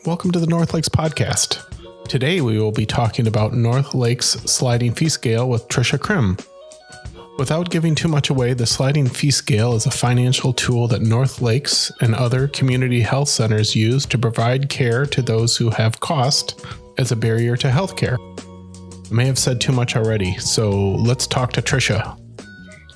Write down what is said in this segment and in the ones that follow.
Welcome to the NorthLakes podcast. Today we will be talking about NorthLakes Sliding Fee Scale with Tricia Krym. Without giving too much away, the Sliding Fee Scale is a financial tool that NorthLakes and other community health centers use to provide care to those who have cost as a barrier to healthcare. I may have said too much already, so let's talk to Tricia.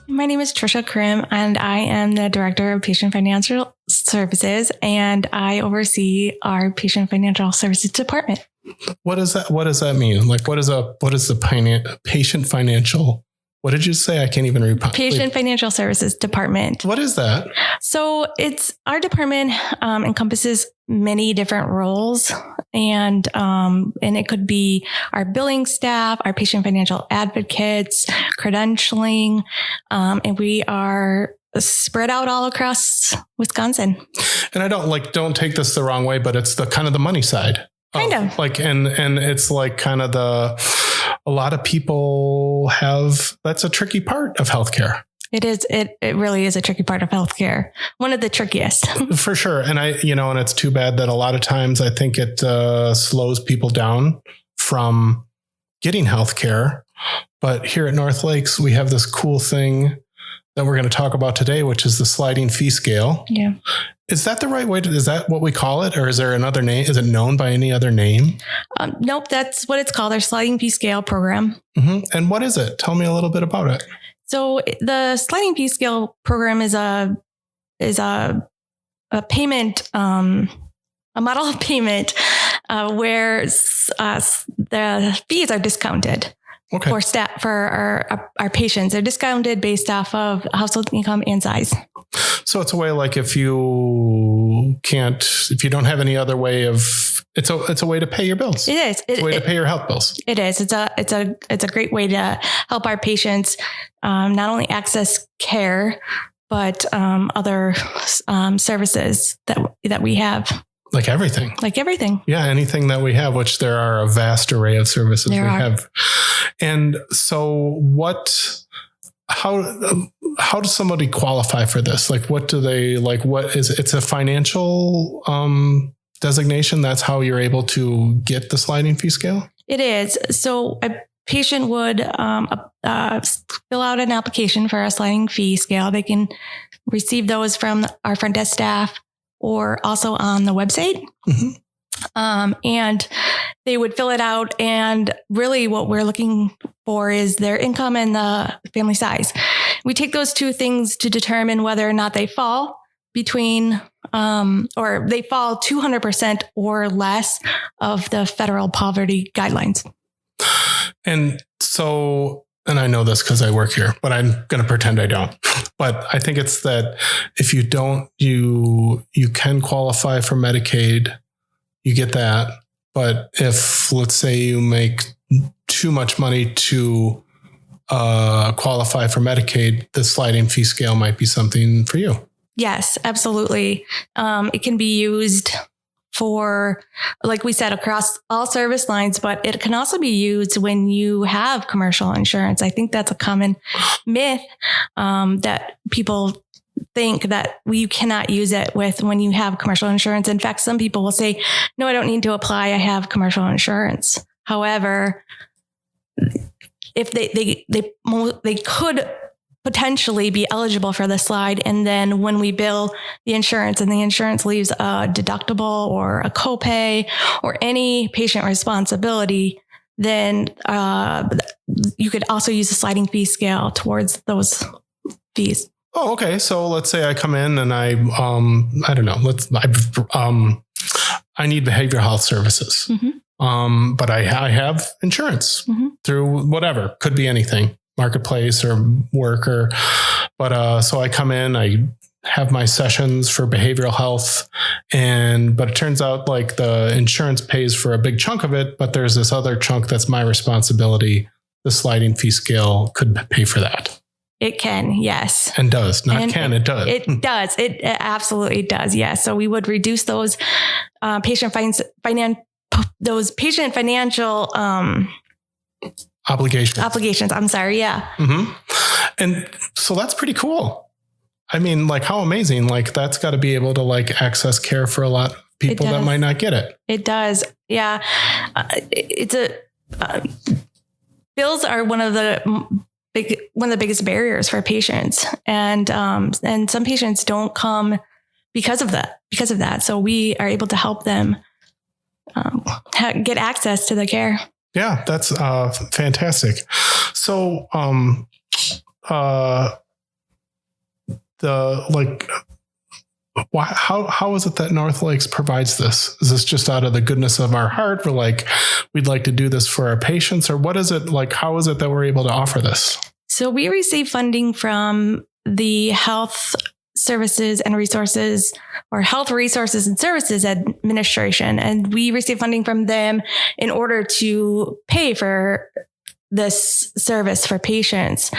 My name is Tricia Krym, and I am the Director of Patient Financial Services, and I oversee our Patient Financial Services Department. What does that mean? Like, what is the patient financial? What did you say? I can't even repeat. Patient Financial Services Department. What is that? So our department encompasses many different roles, and it could be our billing staff, our patient financial advocates, credentialing, and we are spread out all across Wisconsin. And I don't take this the wrong way, but it's the kind of the money side. Kind of. Like, and it's like kind of a lot of people that's a tricky part of healthcare. It is. It really is a tricky part of healthcare. One of the trickiest. For sure. And and it's too bad that a lot of times I think it slows people down from getting healthcare. But here at NorthLakes, we have this cool thing that we're going to talk about today, which is the sliding fee scale. Yeah. Is that the right way is that what we call it? Or is there another name? Is it known by any other name? Nope. That's what it's called. Our sliding fee scale program. Mm-hmm. And what is it? Tell me a little bit about it. So the sliding fee scale program is a payment, a model of payment, where the fees are discounted. Okay. For our patients. They're discounted based off of household income and size. So it's a way like if you don't have any other way it's a way to pay your bills. It is. It's a way to pay your health bills. It is. It's a great way to help our patients not only access care, but other services that we have. Like everything. Yeah. Anything that we have, which there are a vast array of services we have. And so how does somebody qualify for this? Like, what do they like? What is it's a financial designation? That's how you're able to get the sliding fee scale? It is. So a patient would fill out an application for a sliding fee scale. They can receive those from our front desk staff or also on the website. Mm-hmm. And they would fill it out. And really what we're looking for is their income and the family size. We take those two things to determine whether or not they fall between, or they fall 200% or less of the federal poverty guidelines. And so, and I know this because I work here, but I'm going to pretend I don't. But I think it's that if you don't, you can qualify for Medicaid. You get that. But if, let's say, you make too much money to qualify for Medicaid, the sliding fee scale might be something for you. Yes, absolutely. It can be used for, like we said, across all service lines, but it can also be used when you have commercial insurance. I think that's a common myth that people think that you cannot use it when you have commercial insurance. In fact, some people will say, no, I don't need to apply. I have commercial insurance. However, if they could potentially be eligible for the slide. And then when we bill the insurance and the insurance leaves a deductible or a copay or any patient responsibility, then you could also use the sliding fee scale towards those fees. Oh, okay. So let's say I come in and I don't know, I need behavioral health services. Mm-hmm. But I have insurance mm-hmm. through whatever, could be anything, marketplace or work but so I come in, I have my sessions for behavioral health but it turns out like the insurance pays for a big chunk of it, but there's this other chunk that's my responsibility. The sliding fee scale could pay for that. It can, yes. And does, not and can, it does. It does. It absolutely does, yes. So we would reduce those patient financial obligations. I'm sorry. Yeah. Mm-hmm. And so that's pretty cool. I mean, like how amazing, like that's got to be able to like access care for a lot people that might not get it. It does. Yeah. Bills are one of the biggest barriers for patients. And some patients don't come because of that. So we are able to help them get access to the care. Yeah, that's fantastic. So, how is it that NorthLakes provides this? Is this just out of the goodness of our heart? We're like, we'd like to do this for our patients, or what is it like? How is it that we're able to offer this? So we receive funding from the Health Services and Resources, or Health Resources and Services Administration. And we receive funding from them in order to pay for this service for patients.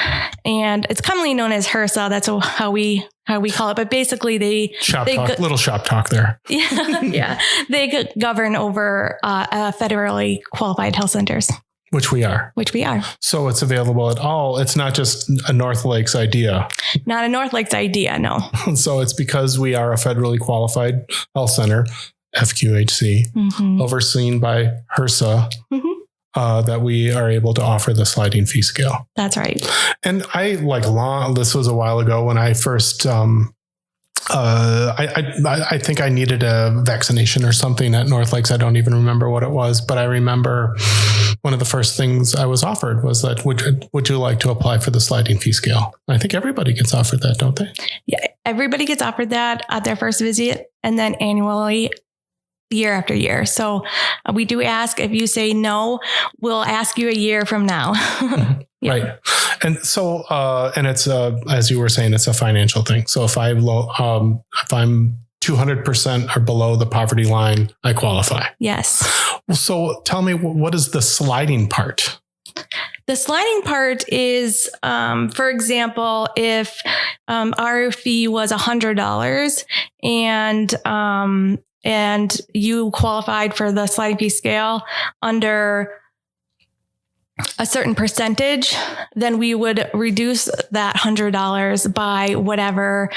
And it's commonly known as HRSA. That's how we call it. But basically little shop talk there. Yeah. They govern over federally qualified health centers. Which we are. So it's available at all. It's not just a NorthLakes idea. Not a NorthLakes idea, no. So it's because we are a federally qualified health center, FQHC, overseen by HRSA, that we are able to offer the sliding fee scale. That's right. And this was a while ago when I first, I think I needed a vaccination or something at NorthLakes. I don't even remember what it was, but I remember one of the first things I was offered was that, would you like to apply for the sliding fee scale? I think everybody gets offered that, don't they? Yeah, everybody gets offered that at their first visit, and then annually, year after year. So we do ask, if you say no, we'll ask you a year from now. Yeah. Right. And so, and it's, as you were saying, it's a financial thing. So if I'm 200% or below the poverty line, I qualify. Yes. So tell me, what is the sliding part? The sliding part is, for example, if our fee was $100 and you qualified for the sliding fee scale under a certain percentage, then we would reduce that $100 by whatever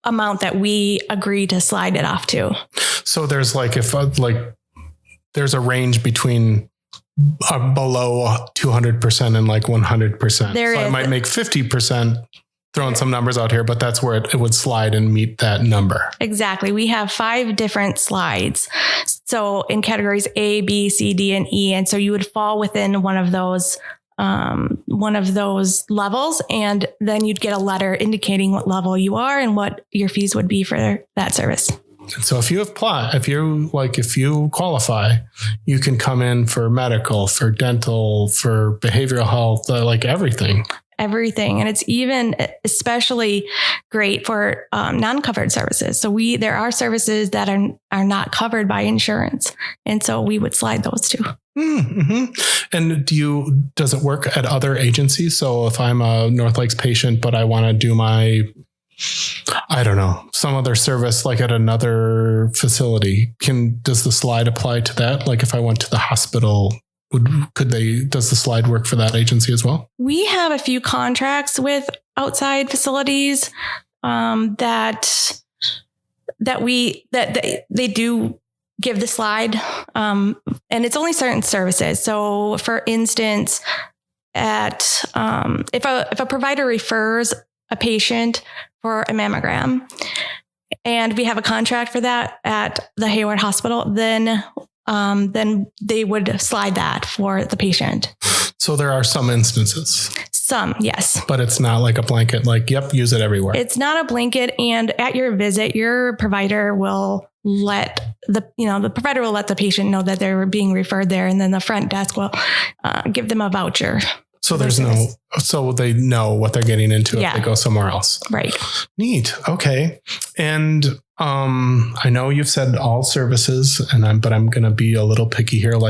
amount that we agree to slide it off to. So there's there's a range between below 200% and 100%. There so is. I might make 50%, throwing some numbers out here, but that's where it would slide and meet that number. Exactly. We have 5 different slides. So in categories A, B, C, D, and E. And so you would fall within one of those levels. And then you'd get a letter indicating what level you are and what your fees would be for that service. And so if you qualify, you can come in for medical, for dental, for behavioral health, everything. Everything. And it's even especially great for non-covered services. So there are services that are not covered by insurance. And so we would slide those too. Mm-hmm. And does it work at other agencies? So if I'm a NorthLakes patient, but I want to do some other service at another facility, does the slide apply to that? If I went to the hospital, does the slide work for that agency as well? We have a few contracts with outside facilities that they do give the slide, and it's only certain services. So, for instance, if a provider refers a patient for a mammogram, and we have a contract for that at the Hayward Hospital, then they would slide that for the patient. So there are some instances. Some, yes. But it's not like a blanket, use it everywhere. It's not a blanket. And at your visit, your provider will let the patient know that they're being referred there. And then the front desk will give them a voucher. So so they know what they're getting into if they go somewhere else. Right. Neat. Okay. And I know you've said all services, but I'm going to be a little picky here,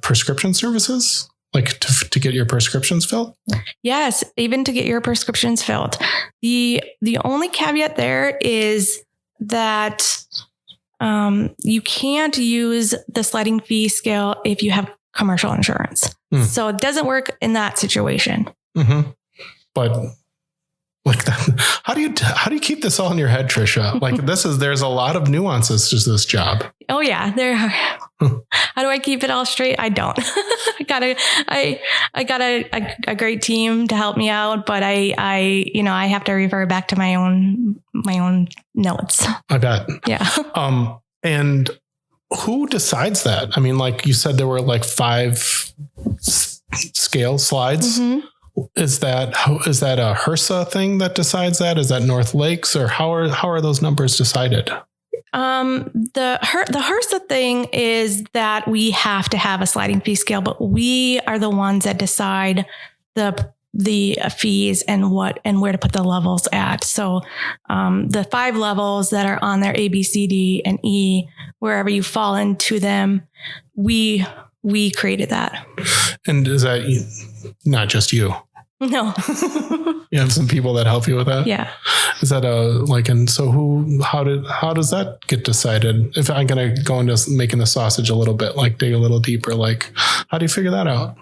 prescription services, to get your prescriptions filled. Yes. Even to get your prescriptions filled. The only caveat there is that you can't use the sliding fee scale if you have commercial insurance. So it doesn't work in that situation. Mm-hmm. But Like that. How do you keep this all in your head, Tricia? Like there's a lot of nuances to this job. Oh yeah, there are. How do I keep it all straight? I don't. I got a great team to help me out, but I have to refer back to my own notes. I bet. Yeah. And who decides that? I mean, like you said, there were like 5 scale slides. Mm-hmm. Is that a HRSA thing that decides that? Is that NorthLakes, or how are those numbers decided? The HRSA thing is that we have to have a sliding fee scale, but we are the ones that decide the fees and where to put the levels at. So, the 5 levels that are on there, A, B, C, D, and E, wherever you fall into them, we created that. And is that not just you? No. You have some people that help you with that? Yeah. Is that how does that get decided? If I'm going to go into making the sausage a little bit, like dig a little deeper, like how do you figure that out?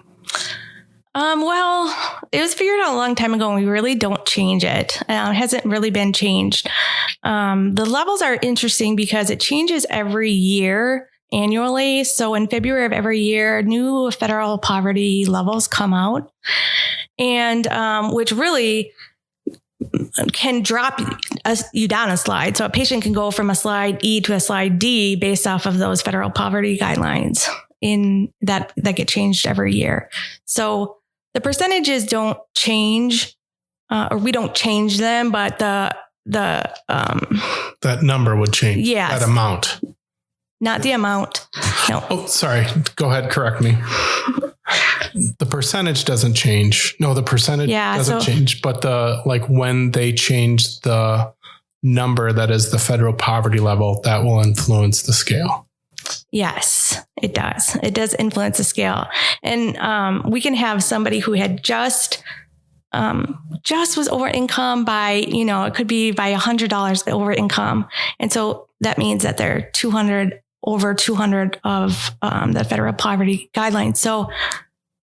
Well, it was figured out a long time ago and we really don't change it. It hasn't really been changed. The levels are interesting because it changes every year annually. So in February of every year, new federal poverty levels come out, and which really can drop you down a slide. So a patient can go from a slide E to a slide D based off of those federal poverty guidelines in that get changed every year. So the percentages don't change, or we don't change them, but that number would change. Yeah, that amount. Not the amount. No. Oh, sorry. Go ahead. Correct me. The percentage doesn't change. No, the percentage doesn't change. But when they change the number that is the federal poverty level, that will influence the scale. Yes, it does. It does influence the scale. And we can have somebody who had just was over income by, it could be by $100 over income. And so that means that they're over 200 of the federal poverty guidelines. So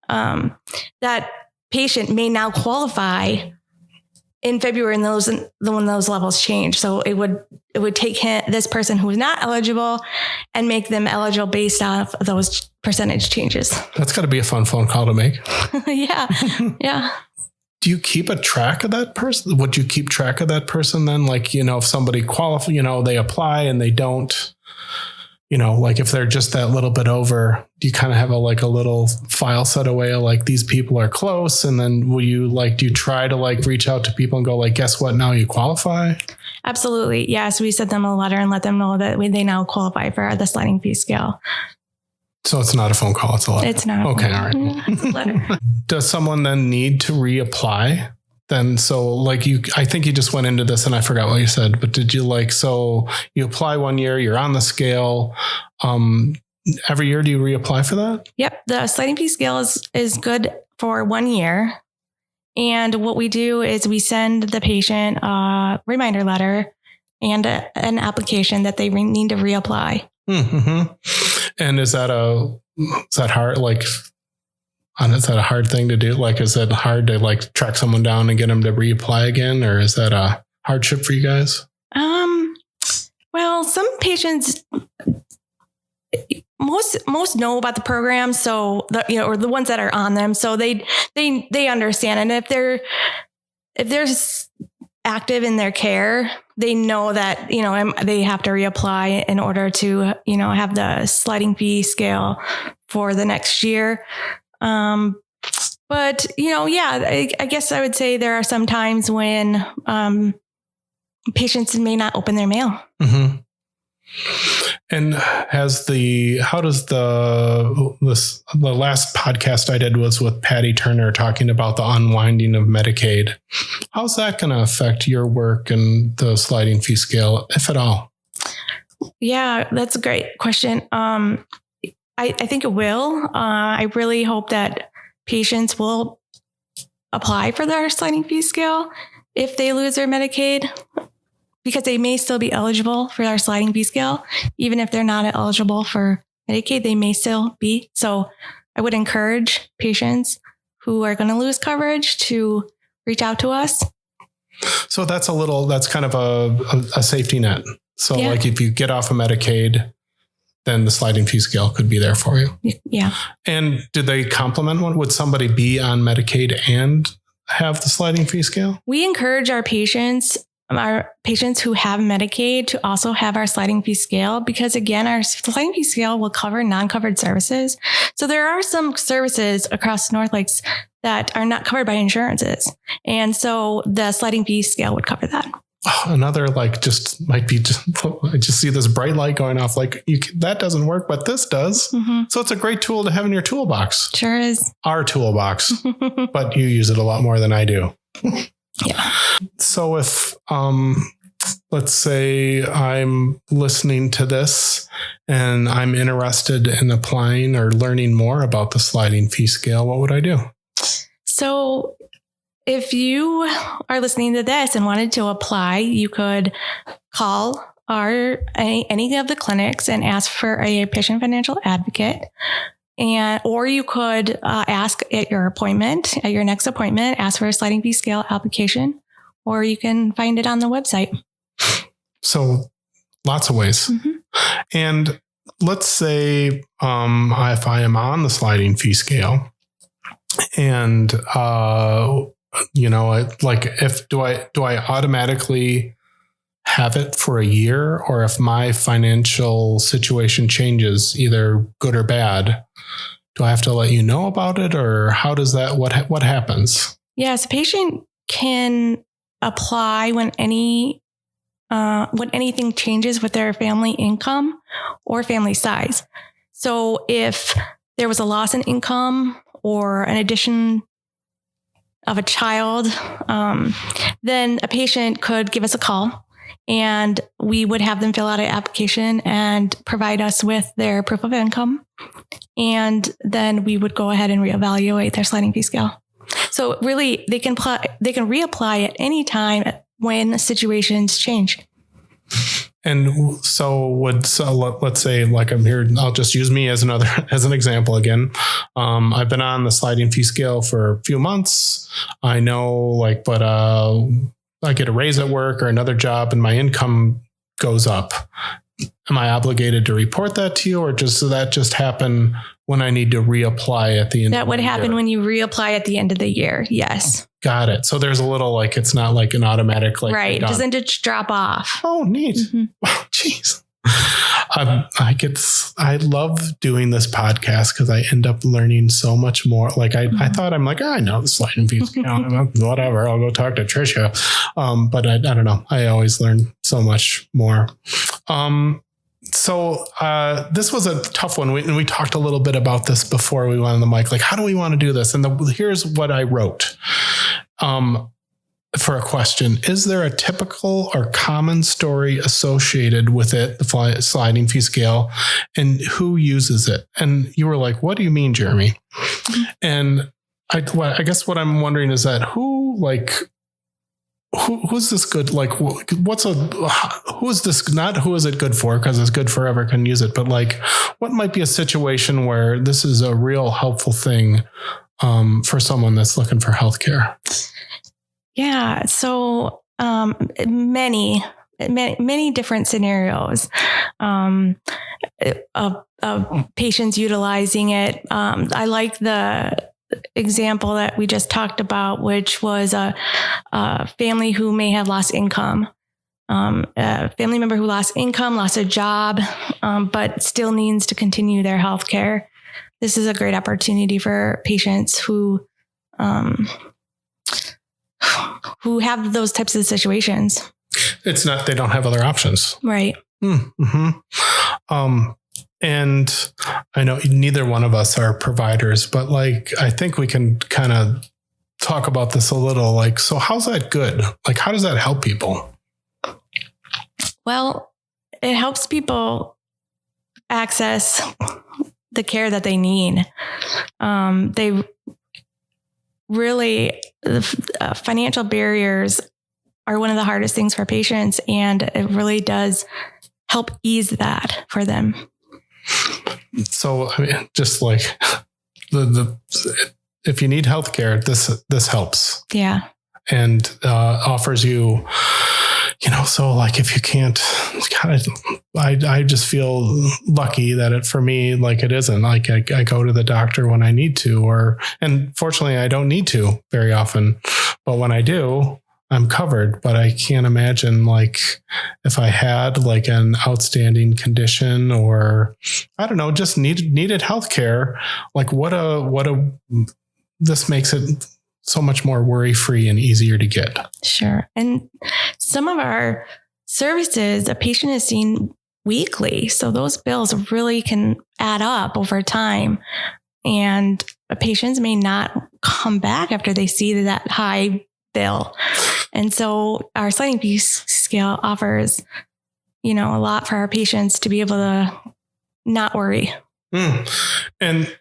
that patient may now qualify in February when those levels change. So it would take this person who is not eligible and make them eligible based off of those percentage changes. That's got to be a fun phone call to make. Yeah. Yeah. Do you keep a track of that person? Would you keep track of that person then? Like, if somebody qualifies, they apply and they don't, like if they're just that little bit over, do you kind of have a little file set away of like, these people are close? And then do you try to reach out to people and go guess what? Now you qualify? Absolutely. Yes. We send them a letter and let them know that they now qualify for the sliding fee scale. So it's not a phone call. It's a letter. It's not. Okay. All right. It's a letter. Does someone then need to reapply? Then, so I think you just went into this and I forgot what you said, but did you so you apply one year, you're on the scale. Every year, do you reapply for that? Yep. The sliding fee scale is good for 1 year. And what we do is we send the patient a reminder letter and an application that they need to reapply. Mm-hmm. And is that hard? Is that a hard thing to do? Is it hard to track someone down and get them to reapply again? Or is that a hardship for you guys? Well, some patients, most know about the program. So or the ones that are on them. So they understand. And if they're active in their care, they know that, they have to reapply in order to, have the sliding fee scale for the next year. But, I guess I would say there are some times when patients may not open their mail. Mm-hmm. And how does the last podcast I did was with Patty Turner talking about the unwinding of Medicaid. How's that going to affect your work and the sliding fee scale, if at all? Yeah, that's a great question. I think it will. I really hope that patients will apply for their sliding fee scale if they lose their Medicaid, because they may still be eligible for our sliding fee scale. Even if they're not eligible for Medicaid, they may still be. So I would encourage patients who are going to lose coverage to reach out to us. So that's kind of a safety net. So like if you get off of Medicaid, then the sliding fee scale could be there for you. Yeah. And do they complement one? Would somebody be on Medicaid and have the sliding fee scale? We encourage our patients who have Medicaid to also have our sliding fee scale, because again, our sliding fee scale will cover non-covered services. So there are some services across North Lakes that are not covered by insurances. And so the sliding fee scale would cover that. Another I just see this bright light going off. That doesn't work, but this does. Mm-hmm. So it's a great tool to have in your toolbox. Sure is. Our toolbox, but you use it a lot more than I do. Yeah. So if, let's say I'm listening to this and I'm interested in applying or learning more about the sliding fee scale, what would I do? So if you are listening to this and wanted to apply, you could call any of the clinics and ask for a patient financial advocate. Or you could ask at your next appointment, ask for a sliding fee scale application, or you can find it on the website. So lots of ways. Mm-hmm. And let's say if I am on the sliding fee scale and, do I automatically have it for a year, or if my financial situation changes, either good or bad, do I have to let you know about it, or how does that, what happens? Yes, a patient can apply when anything changes with their family income or family size. So if there was a loss in income or an addition of a child, then a patient could give us a call and we would have them fill out an application and provide us with their proof of income. And then we would go ahead and reevaluate their sliding fee scale. So really they can reapply at any time when situations change. And so let's say I'm here, I'll just use me as an example again. I've been on the sliding fee scale for a few months. I know but I get a raise at work or another job and my income goes up. Am I obligated to report that to you, or does that just happen when I need to reapply at the end? That would happen when you reapply at the end of the year. Yes. Got it. So there's a little it's not like an automatic right. It doesn't just drop off. Oh, neat. Mm-hmm. Jeez. I love doing this podcast because I end up learning so much more. I thought I know the sliding fee scale, whatever. I'll go talk to Tricia. But I don't know. I always learn so much more. So this was a tough one. We talked a little bit about this before we went on the mic. How do we want to do this? And here's what I wrote. For a question, is there a typical or common story associated with it, the sliding fee scale, and who uses it? And you were like, what do you mean, Jeremy? Mm-hmm. And I guess what I'm wondering is that who's this good? Who is this? Not who is it good for? Because it's good forever, can use it. But what might be a situation where this is a real helpful thing for someone that's looking for healthcare? Yeah. So, many different scenarios, of patients utilizing it. I like the example that we just talked about, which was a family who may have lost income, a family member who lost income, lost a job, but still needs to continue their health care. This is a great opportunity for patients who have those types of situations. It's not, they don't have other options. Right. Mm-hmm. And I know neither one of us are providers, but I think we can kind of talk about this a little. So how's that good? How does that help people? Well, it helps people access the care that they need. They really, financial barriers are one of the hardest things for patients, and it really does help ease that for them. So, just if you need healthcare, this helps. Yeah. offers you, so like if you can't, I just feel lucky that for me, like it isn't like I go to the doctor when I need to, and fortunately I don't need to very often, but when I do, I'm covered. But I can't imagine like if I had like an outstanding condition or I don't know, just needed healthcare, like this makes it so much more worry-free and easier to get. Sure. And some of our services, a patient is seen weekly. So those bills really can add up over time. And patients may not come back after they see that high bill. And so our sliding fee scale offers, a lot for our patients to be able to not worry. And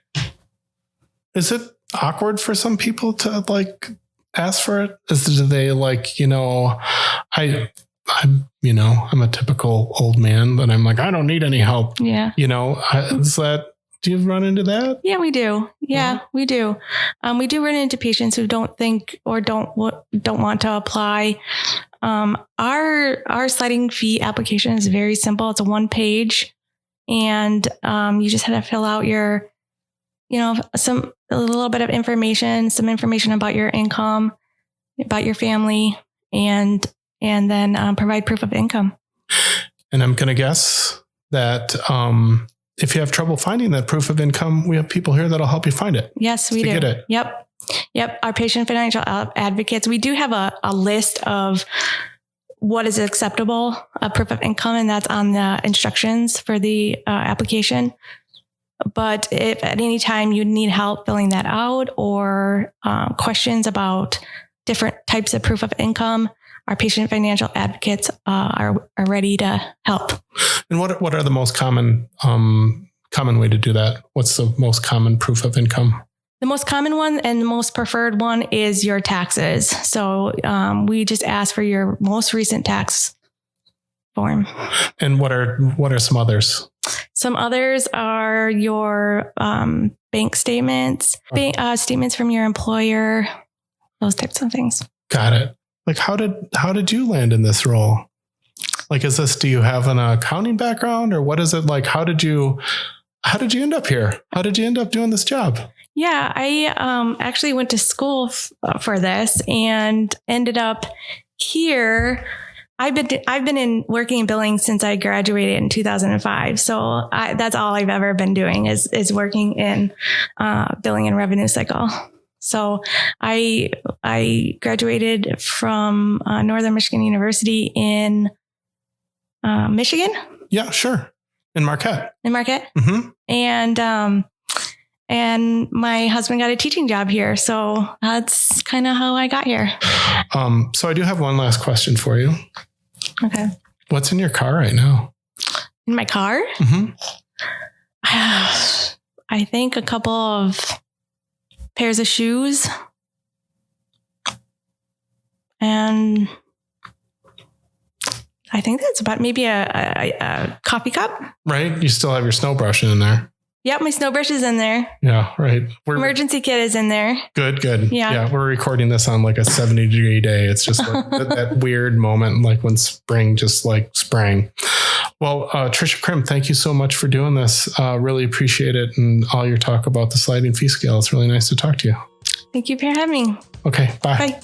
is it awkward for some people to like ask for it? Do they like, I'm a typical old man, but I'm like, I don't need any help. Yeah. Do you run into that? Yeah, we do. Yeah, we do. We do run into patients who don't think or don't want to apply. Our sliding fee application is very simple. It's a 1-page, and you just have to fill out your, a little bit of information, some information about your income, about your family, and then provide proof of income. And I'm going to guess that if you have trouble finding that proof of income, we have people here that'll help you find it. Yes, we do. Get it. Yep. Our patient financial advocates, we do have a list of what is acceptable, a proof of income, and that's on the instructions for the application. But if at any time you need help filling that out or questions about different types of proof of income, our patient financial advocates are ready to help. And what are the most common way to do that? What's the most common proof of income? The most common one and the most preferred one is your taxes. So we just ask for your most recent tax form. And what are some others? Some others are your bank statements, statements from your employer, those types of things. Got it. Like how did you land in this role? Like, do you have an accounting background or what is it like? How did you end up here? How did you end up doing this job? Yeah, I actually went to school for this and ended up here. I've been working in billing since I graduated in 2005. So that's all I've ever been doing is working in billing and revenue cycle. So I graduated from Northern Michigan University in Michigan. Yeah, sure. In Marquette. Mm-hmm. And my husband got a teaching job here. So that's kind of how I got here. So I do have one last question for you. Okay. What's in your car right now? In my car? Mm-hmm. I think a couple of pairs of shoes and I think that's about maybe a coffee cup. Right. You still have your snow brush in there. Yep. My snow brush is in there. Yeah. Right. Emergency kit is in there. Good. Yeah. We're recording this on like a 70-degree day. It's just like that weird moment, like when spring just like sprang. Well, Tricia Krym, thank you so much for doing this. Really appreciate it. And all your talk about the sliding fee scale. It's really nice to talk to you. Thank you for having me. Okay. Bye. Bye.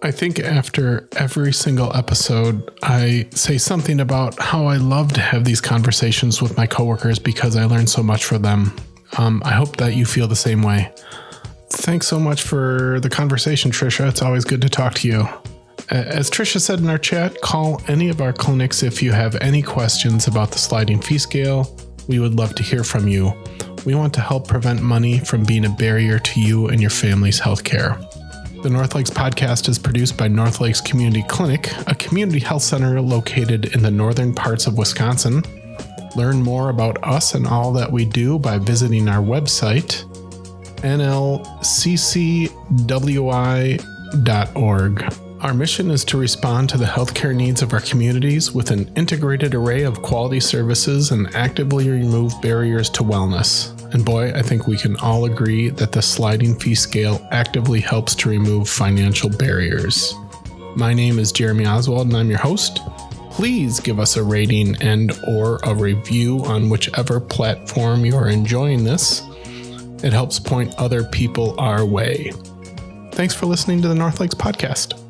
I think after every single episode, I say something about how I love to have these conversations with my coworkers because I learn so much from them. I hope that you feel the same way. Thanks so much for the conversation, Tricia. It's always good to talk to you. As Tricia said in our chat, call any of our clinics if you have any questions about the sliding fee scale. We would love to hear from you. We want to help prevent money from being a barrier to you and your family's healthcare. The NorthLakes podcast is produced by NorthLakes Community Clinic, a community health center located in the northern parts of Wisconsin. Learn more about us and all that we do by visiting our website, nlccwi.org. Our mission is to respond to the healthcare needs of our communities with an integrated array of quality services and actively remove barriers to wellness. And boy, I think we can all agree that the sliding fee scale actively helps to remove financial barriers. My name is Jeremy Oswald and I'm your host. Please give us a rating and/or a review on whichever platform you're enjoying this. It helps point other people our way. Thanks for listening to the NorthLakes podcast.